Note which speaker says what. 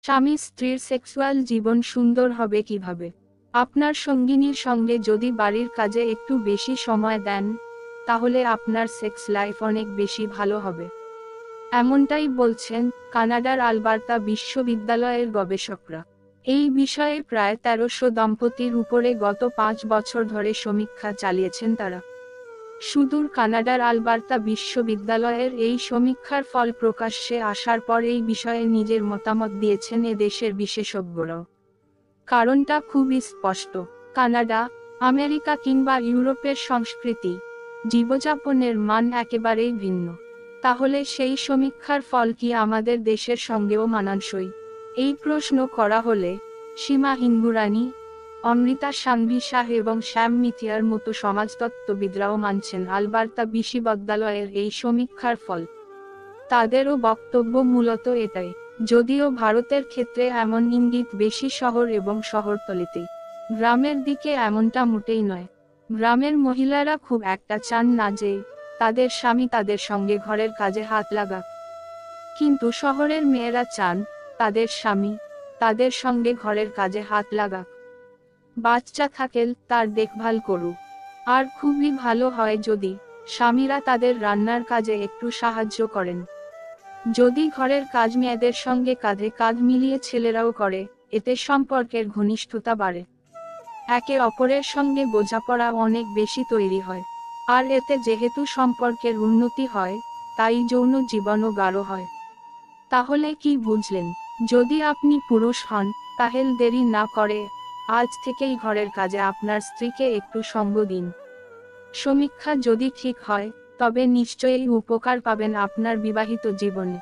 Speaker 1: স্বামী স্ত্রীর সেক্সুয়াল জীবন সুন্দর হবে কিভাবে? আপনার সঙ্গিনীর সঙ্গে যদি বাড়ির কাজে একটু বেশি সময় দেন, তাহলে আপনার সেক্স লাইফ অনেক বেশি ভালো হবে। এমনটাই বলছেন কানাডার আলবার্তা বিশ্ববিদ্যালয়ের গবেষকরা। এই বিষয়ে প্রায় ১৩০০ দম্পতির উপরে গত ৫ বছর ধরে সমীক্ষা চালিয়েছেন তারা। সুদূর কানাডার আলবার্তা বিশ্ববিদ্যালয়ের এই সমীক্ষার ফল প্রকাশ্যে আসার পর এই বিষয়ে নিজের মতামত দিয়েছেন এ দেশের বিশেষজ্ঞরাও। কারণটা খুবই স্পষ্ট। কানাডা, আমেরিকা কিংবা ইউরোপের সংস্কৃতি, জীবনযাপনের মান একেবারেই ভিন্ন। তাহলে সেই সমীক্ষার ফল কি আমাদের দেশের সঙ্গেও মানানসই? এই প্রশ্ন করা হলে সীমা হিঙ্গুরানি, অমৃতা সাঙ্ঘি শাহ এবং শ্যাম মিথিয়ার মতো সমাজতত্ত্ববিদরাও মানছেন আলবার্তা বিশ্ববিদ্যালয়ের এই সমীক্ষার ফল। তাদেরও বক্তব্য মূলত এটাই। যদিও ভারতের ক্ষেত্রে এমন ইঙ্গিত বেশি শহর এবং শহরতলিতেই। গ্রামের দিকে এমনটা মোটেই নয়। গ্রামের মহিলারা খুব একটা চান না যে তাদের স্বামী তাদের সঙ্গে ঘরের কাজে হাত লাগাক। কিন্তু শহরের মেয়েরা চান তাদের স্বামী তাদের সঙ্গে ঘরের কাজে হাত লাগাক। বাচ্চা থাকেল তার দেখভাল করুক। আর খুবই ভালো হয় যদি স্বামীরা তাদের রান্নার কাজে একটু সাহায্য করেন। যদি ঘরের কাজ মেয়েদের সঙ্গে কাঁধে কাঁধ মিলিয়ে ছেলেরাও করে, এতে সম্পর্কের ঘনিষ্ঠতা বাড়ে। একে অপরের সঙ্গে বোঝাপড়া অনেক বেশি তৈরি হয়। আর এতে যেহেতু সম্পর্কের উন্নতি হয়, তাই যৌন জীবনও গাঢ় হয়। তাহলে কি বুঝলেন? যদি আপনি পুরুষ হন, তাহলে দেরি না করে আজ থেকেই ঘরের কাজে আপনার স্ত্রীকে একটু সঙ্গ দিন। সমীক্ষা যদি ঠিক হয়, তবে নিশ্চয়ই উপকার পাবেন আপনার বিবাহিত জীবনে।